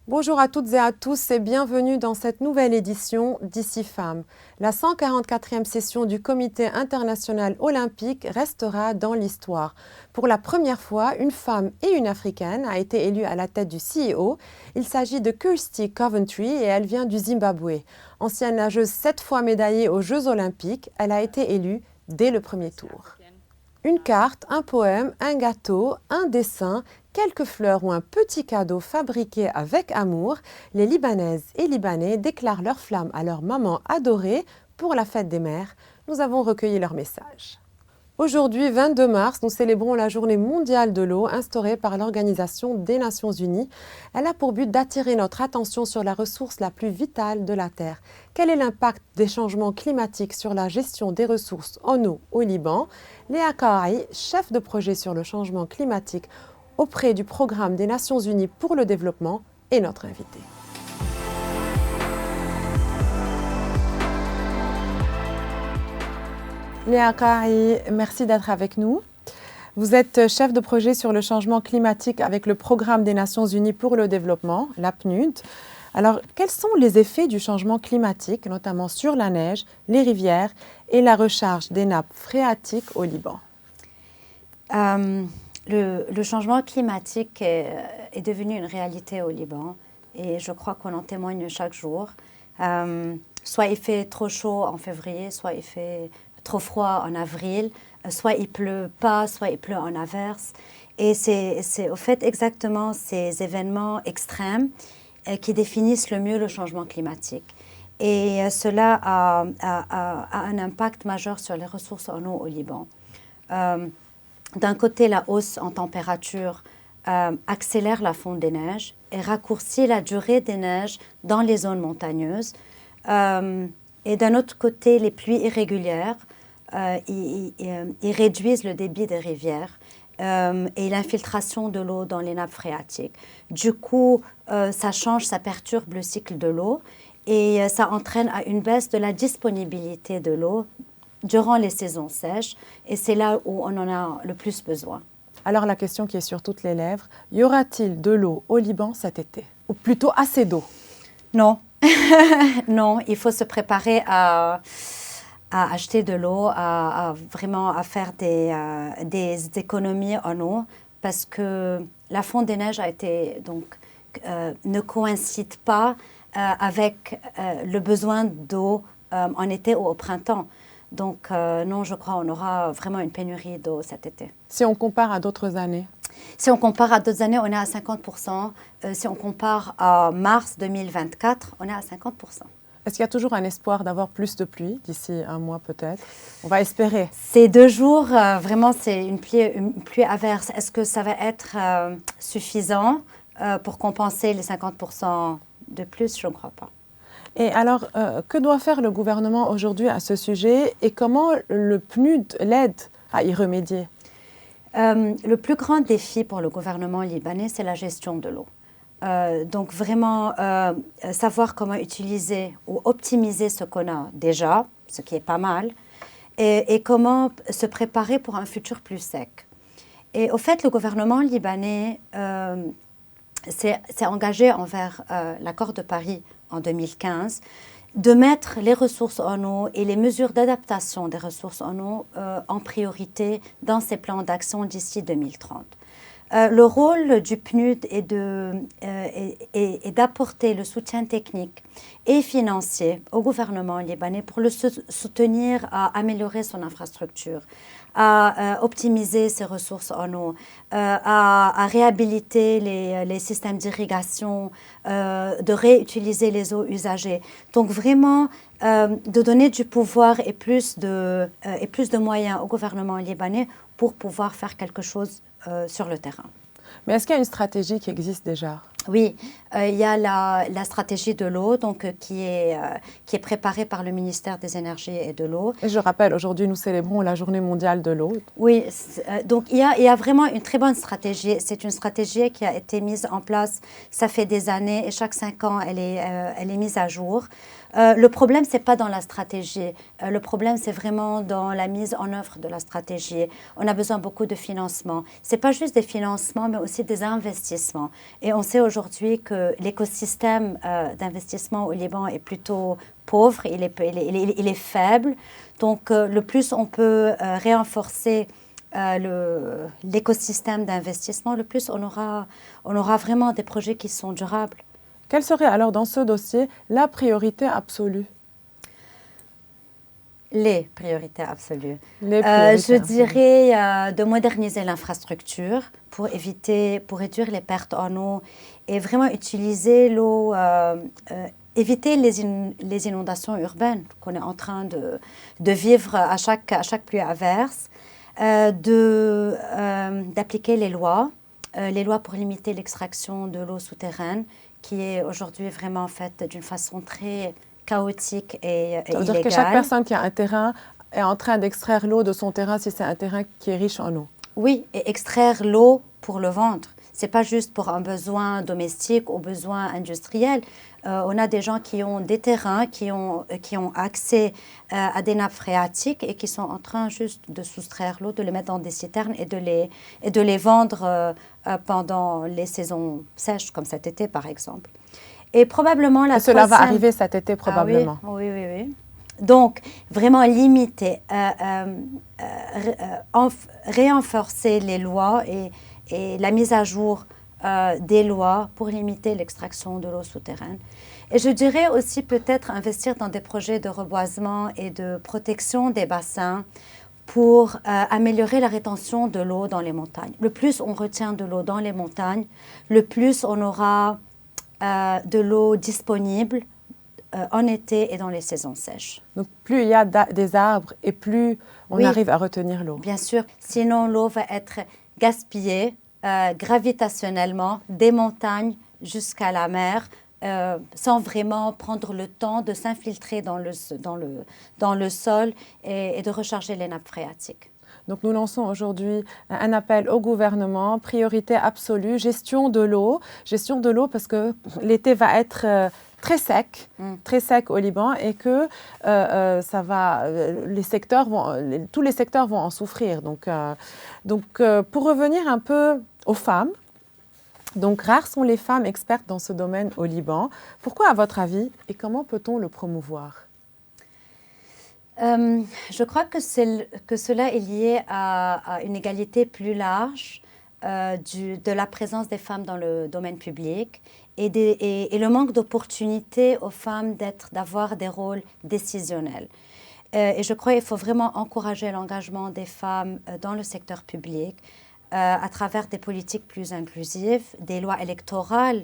Bonjour à toutes et à tous et bienvenue dans cette nouvelle édition d'Ici Femmes. La 144e session du Comité international olympique restera dans l'histoire. Pour la première fois, une femme et une africaine a été élue à la tête du CEO. Il s'agit de Kirsty Coventry et elle vient du Zimbabwe. Ancienne nageuse 7 fois médaillée aux Jeux olympiques, elle a été élue dès le premier tour. Une carte, un poème, un gâteau, un dessin, quelques fleurs ou un petit cadeau fabriqué avec amour, les Libanaises et Libanais déclarent leur flamme à leur maman adorée pour la fête des mères. Nous avons recueilli leur message. Aujourd'hui, 22 mars, nous célébrons la Journée mondiale de l'eau instaurée par l'Organisation des Nations Unies. Elle a pour but d'attirer notre attention sur la ressource la plus vitale de la Terre. Quel est l'impact des changements climatiques sur la gestion des ressources en eau au Liban? Léa Kawaï, chef de projet sur le changement climatique auprès du Programme des Nations Unies pour le développement, est notre invitée. Léa Kawaï, merci d'être avec nous. Vous êtes chef de projet sur le changement climatique avec le Programme des Nations Unies pour le développement, la PNUD. Alors, quels sont les effets du changement climatique, notamment sur la neige, les rivières et la recharge des nappes phréatiques au Liban? Le changement climatique est devenu une réalité au Liban et je crois qu'on en témoigne chaque jour. Soit il fait trop chaud en février, soit il fait trop froid en avril, soit il pleut pas, soit il pleut en averse. Et c'est au fait exactement ces événements extrêmes qui définissent le mieux le changement climatique. Et cela a un impact majeur sur les ressources en eau au Liban. D'un côté, la hausse en température accélère la fonte des neiges et raccourcit la durée des neiges dans les zones montagneuses. Et d'un autre côté, les pluies irrégulières ils réduisent le débit des rivières et l'infiltration de l'eau dans les nappes phréatiques. Du coup, ça perturbe le cycle de l'eau et ça entraîne à une baisse de la disponibilité de l'eau durant les saisons sèches, et c'est là où on en a le plus besoin. Alors la question qui est sur toutes les lèvres, y aura-t-il de l'eau au Liban cet été? Ou plutôt assez d'eau? Non, non, il faut se préparer à acheter de l'eau, vraiment à faire des économies en eau, parce que la fonte des neiges ne coïncide pas avec le besoin d'eau en été ou au printemps. Donc non, je crois qu'on aura vraiment une pénurie d'eau cet été. Si on compare à d'autres années? Si on compare à d'autres années, on est à 50%. Si on compare à mars 2024, on est à 50%. Est-ce qu'il y a toujours un espoir d'avoir plus de pluie d'ici un mois peut-être? On va espérer. Ces 2 jours, vraiment, c'est une pluie averse. Est-ce que ça va être suffisant pour compenser les 50% de plus? Je ne crois pas. Et alors, que doit faire le gouvernement aujourd'hui à ce sujet et comment le PNUD l'aide à y remédier? Le plus grand défi pour le gouvernement libanais, c'est la gestion de l'eau. Donc vraiment, savoir comment utiliser ou optimiser ce qu'on a déjà, ce qui est pas mal, et comment se préparer pour un futur plus sec. Et au fait, le gouvernement libanais s'est engagé envers l'accord de Paris en 2015 de mettre les ressources en eau et les mesures d'adaptation des ressources en eau en priorité dans ses plans d'action d'ici 2030. Le rôle du PNUD est d'apporter le soutien technique et financier au gouvernement libanais pour le soutenir à améliorer son infrastructure, à optimiser ses ressources en eau, à réhabiliter les systèmes d'irrigation, de réutiliser les eaux usagées. Donc vraiment, de donner du pouvoir et plus de moyens au gouvernement libanais pour pouvoir faire quelque chose sur le terrain. Mais est-ce qu'il y a une stratégie qui existe déjà? Oui, il y a la stratégie de l'eau qui est préparée par le ministère des Énergies et de l'eau. Et je rappelle, aujourd'hui, nous célébrons la Journée mondiale de l'eau. Oui, donc il y a vraiment une très bonne stratégie. C'est une stratégie qui a été mise en place, ça fait des années, et chaque 5 ans, elle est mise à jour. Le problème, ce n'est pas dans la stratégie. Le problème, c'est vraiment dans la mise en œuvre de la stratégie. On a besoin beaucoup de financement. Ce n'est pas juste des financements, mais aussi des investissements. Et on sait aujourd'hui aujourd'hui que l'écosystème d'investissement au Liban est plutôt pauvre, il est faible. Donc, le plus on peut renforcer l'écosystème d'investissement, le plus on aura vraiment des projets qui sont durables. Quelle serait alors dans ce dossier la priorité absolue? Les priorités absolues. Je dirais de moderniser l'infrastructure pour réduire les pertes en eau et vraiment utiliser l'eau, éviter les inondations urbaines qu'on est en train de vivre à chaque pluie averse, d'appliquer les lois pour limiter l'extraction de l'eau souterraine qui est aujourd'hui vraiment faite d'une façon très chaotique et illégale. Ça veut dire que chaque personne qui a un terrain est en train d'extraire l'eau de son terrain si c'est un terrain qui est riche en eau. Oui, et extraire l'eau pour le vendre. Ce n'est pas juste pour un besoin domestique ou besoin industriel. On a des gens qui ont des terrains, qui ont accès à des nappes phréatiques et qui sont en train juste de soustraire l'eau, de les mettre dans des citernes et de les vendre pendant les saisons sèches, comme cet été par exemple. Et probablement cela va arriver cet été probablement. Ah oui. Donc, vraiment limiter, renforcer les lois et la mise à jour des lois pour limiter l'extraction de l'eau souterraine. Et je dirais aussi peut-être investir dans des projets de reboisement et de protection des bassins pour améliorer la rétention de l'eau dans les montagnes. Le plus on retient de l'eau dans les montagnes, le plus on aura de l'eau disponible en été et dans les saisons sèches. Donc plus il y a des arbres et plus on arrive à retenir l'eau. Bien sûr, sinon l'eau va être gaspillée gravitationnellement des montagnes jusqu'à la mer sans vraiment prendre le temps de s'infiltrer dans le sol et de recharger les nappes phréatiques. Donc nous lançons aujourd'hui un appel au gouvernement, priorité absolue, gestion de l'eau parce que l'été va être très sec au Liban et que tous les secteurs vont en souffrir. Donc, pour revenir un peu aux femmes, donc rares sont les femmes expertes dans ce domaine au Liban. Pourquoi à votre avis et comment peut-on le promouvoir ? Je crois que cela est lié à une égalité plus large de la présence des femmes dans le domaine public et le manque d'opportunités aux femmes d'avoir des rôles décisionnels. Et je crois qu'il faut vraiment encourager l'engagement des femmes dans le secteur public à travers des politiques plus inclusives, des lois électorales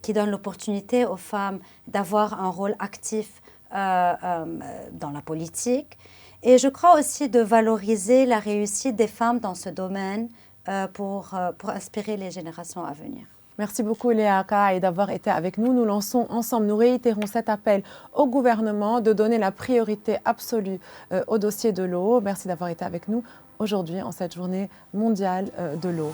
qui donnent l'opportunité aux femmes d'avoir un rôle actif dans la politique. Et je crois aussi de valoriser la réussite des femmes dans ce domaine pour inspirer les générations à venir. Merci beaucoup Léa Kaï d'avoir été avec nous. Nous lançons ensemble, nous réitérons cet appel au gouvernement de donner la priorité absolue au dossier de l'eau. Merci d'avoir été avec nous aujourd'hui en cette journée mondiale de l'eau.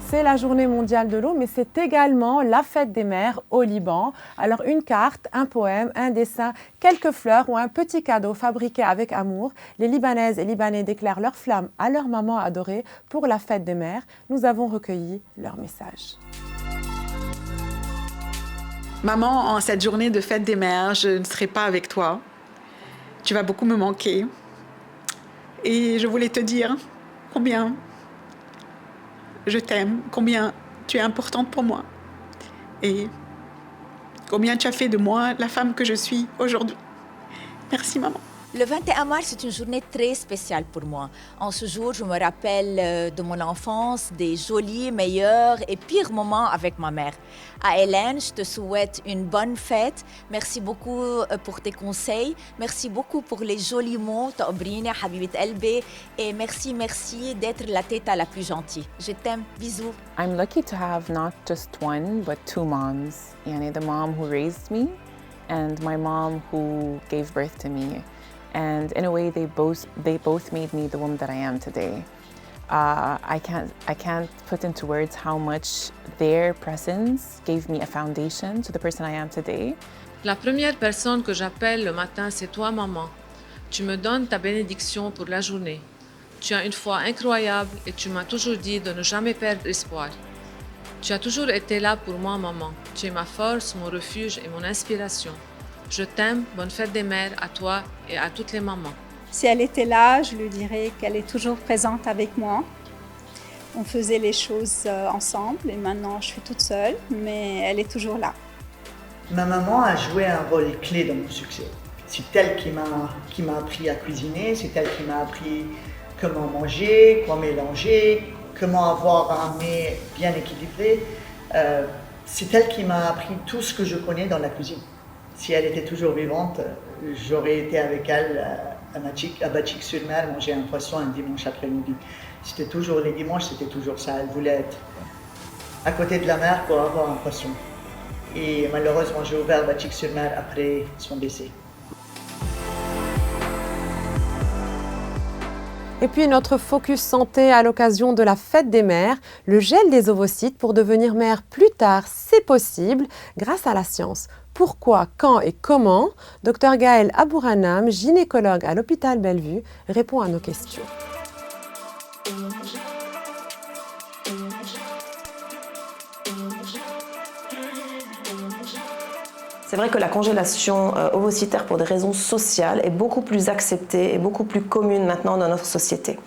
C'est la journée mondiale de l'eau, mais c'est également la fête des mères au Liban. Alors une carte, un poème, un dessin, quelques fleurs ou un petit cadeau fabriqué avec amour. Les Libanaises et Libanais déclarent leur flamme à leur maman adorée pour la fête des mères. Nous avons recueilli leur message. Maman, en cette journée de fête des mères, je ne serai pas avec toi. Tu vas beaucoup me manquer. Et je voulais te dire combien je t'aime, combien tu es importante pour moi et combien tu as fait de moi la femme que je suis aujourd'hui. Merci maman. Le 21 mars, c'est une journée très spéciale pour moi. En ce jour, je me rappelle de mon enfance, des jolis, meilleurs et pires moments avec ma mère. À Hélène, je te souhaite une bonne fête. Merci beaucoup pour tes conseils. Merci beaucoup pour les jolis mots, Taobrine, Habibit Elbe. Et merci d'être la teta la plus gentille. Je t'aime. Bisous. I'm lucky to have not just one, but two moms. Yani, the mom who raised me and my mom who gave birth to me. And in a way, they both made me the woman that I am today. I can't put into words how much their presence gave me a foundation to the person I am today. La première personne que j'appelle le matin, c'est toi, maman. Tu me donnes ta bénédiction pour la journée. Tu as une foi incroyable et tu m'as toujours dit de ne jamais perdre espoir. Tu as toujours été là pour moi, maman. Tu es ma force, mon refuge et mon inspiration. Je t'aime, bonne fête des mères à toi et à toutes les mamans. Si elle était là, je lui dirais qu'elle est toujours présente avec moi. On faisait les choses ensemble et maintenant je suis toute seule, mais elle est toujours là. Ma maman a joué un rôle clé dans mon succès. C'est elle qui m'a appris à cuisiner, c'est elle qui m'a appris comment manger, quoi mélanger, comment avoir un mets bien équilibré. C'est elle qui m'a appris tout ce que je connais dans la cuisine. Si elle était toujours vivante, j'aurais été avec elle à Batchic-sur-Mer manger un poisson un dimanche après-midi. C'était toujours les dimanches, c'était toujours ça. Elle voulait être à côté de la mer pour avoir un poisson. Et malheureusement, j'ai ouvert Batchic-sur-Mer après son décès. Et puis notre focus santé à l'occasion de la fête des mères, le gel des ovocytes pour devenir mère plus tard, c'est possible grâce à la science. Pourquoi, quand et comment? Dr Gaëlle Abouranam, gynécologue à l'hôpital Bellevue, répond à nos questions. C'est vrai que la congélation ovocytaire pour des raisons sociales est beaucoup plus acceptée et beaucoup plus commune maintenant dans notre société.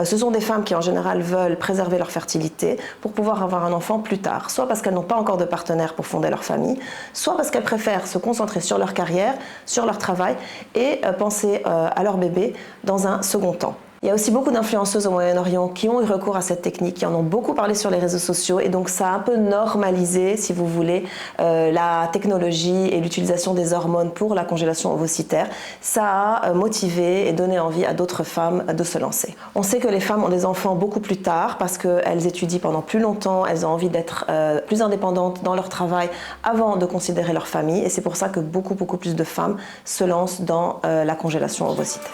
Ce sont des femmes qui en général veulent préserver leur fertilité pour pouvoir avoir un enfant plus tard, soit parce qu'elles n'ont pas encore de partenaire pour fonder leur famille, soit parce qu'elles préfèrent se concentrer sur leur carrière, sur leur travail et penser à leur bébé dans un second temps. Il y a aussi beaucoup d'influenceuses au Moyen-Orient qui ont eu recours à cette technique, qui en ont beaucoup parlé sur les réseaux sociaux et donc ça a un peu normalisé, si vous voulez, la technologie et l'utilisation des hormones pour la congélation ovocytaire. Ça a motivé et donné envie à d'autres femmes de se lancer. On sait que les femmes ont des enfants beaucoup plus tard parce qu'elles étudient pendant plus longtemps, elles ont envie d'être plus indépendantes dans leur travail avant de considérer leur famille et c'est pour ça que beaucoup plus de femmes se lancent dans la congélation ovocytaire.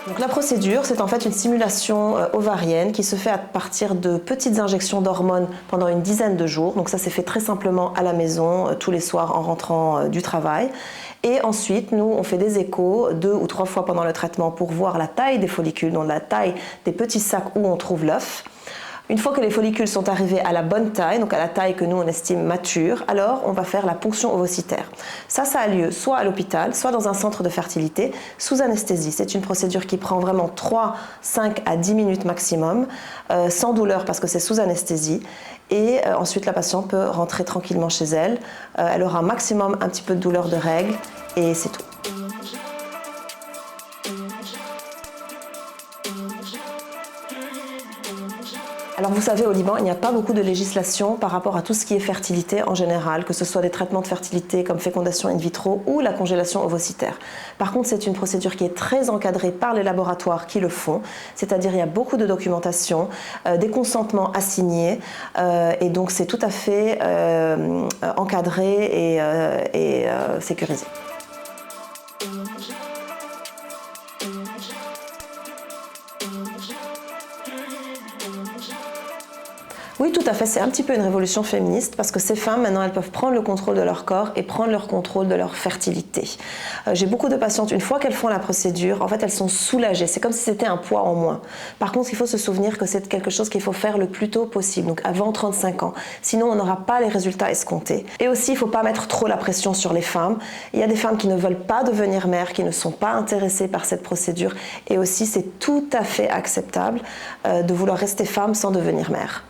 Donc la procédure, c'est en fait une simulation ovarienne qui se fait à partir de petites injections d'hormones pendant une dizaine de jours. Donc ça c'est fait très simplement à la maison, tous les soirs en rentrant du travail. Et ensuite, nous, on fait des échos 2 ou 3 fois pendant le traitement pour voir la taille des follicules, donc la taille des petits sacs où on trouve l'œuf. Une fois que les follicules sont arrivés à la bonne taille, donc à la taille que nous on estime mature, alors on va faire la ponction ovocytaire. Ça a lieu soit à l'hôpital, soit dans un centre de fertilité, sous anesthésie. C'est une procédure qui prend vraiment 3, 5 à 10 minutes maximum, sans douleur parce que c'est sous anesthésie. Et ensuite la patiente peut rentrer tranquillement chez elle. Elle aura maximum un petit peu de douleur de règles et c'est tout. Alors vous savez, au Liban, il n'y a pas beaucoup de législation par rapport à tout ce qui est fertilité en général, que ce soit des traitements de fertilité comme fécondation in vitro ou la congélation ovocytaire. Par contre, c'est une procédure qui est très encadrée par les laboratoires qui le font, c'est-à-dire il y a beaucoup de documentation, des consentements assignés, et donc c'est tout à fait encadré et sécurisé. Oui, tout à fait. C'est un petit peu une révolution féministe parce que ces femmes, maintenant, elles peuvent prendre le contrôle de leur corps et prendre le contrôle de leur fertilité. J'ai beaucoup de patientes, une fois qu'elles font la procédure, en fait, elles sont soulagées. C'est comme si c'était un poids en moins. Par contre, il faut se souvenir que c'est quelque chose qu'il faut faire le plus tôt possible, donc avant 35 ans. Sinon, on n'aura pas les résultats escomptés. Et aussi, il ne faut pas mettre trop la pression sur les femmes. Il y a des femmes qui ne veulent pas devenir mères, qui ne sont pas intéressées par cette procédure. Et aussi, c'est tout à fait acceptable de vouloir rester femme sans devenir mère.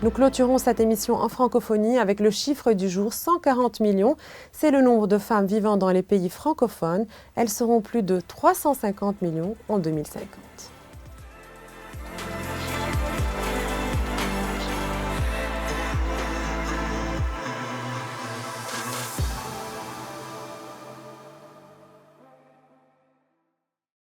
Nous clôturons cette émission en francophonie avec le chiffre du jour, 140 millions. C'est le nombre de femmes vivant dans les pays francophones. Elles seront plus de 350 millions en 2050.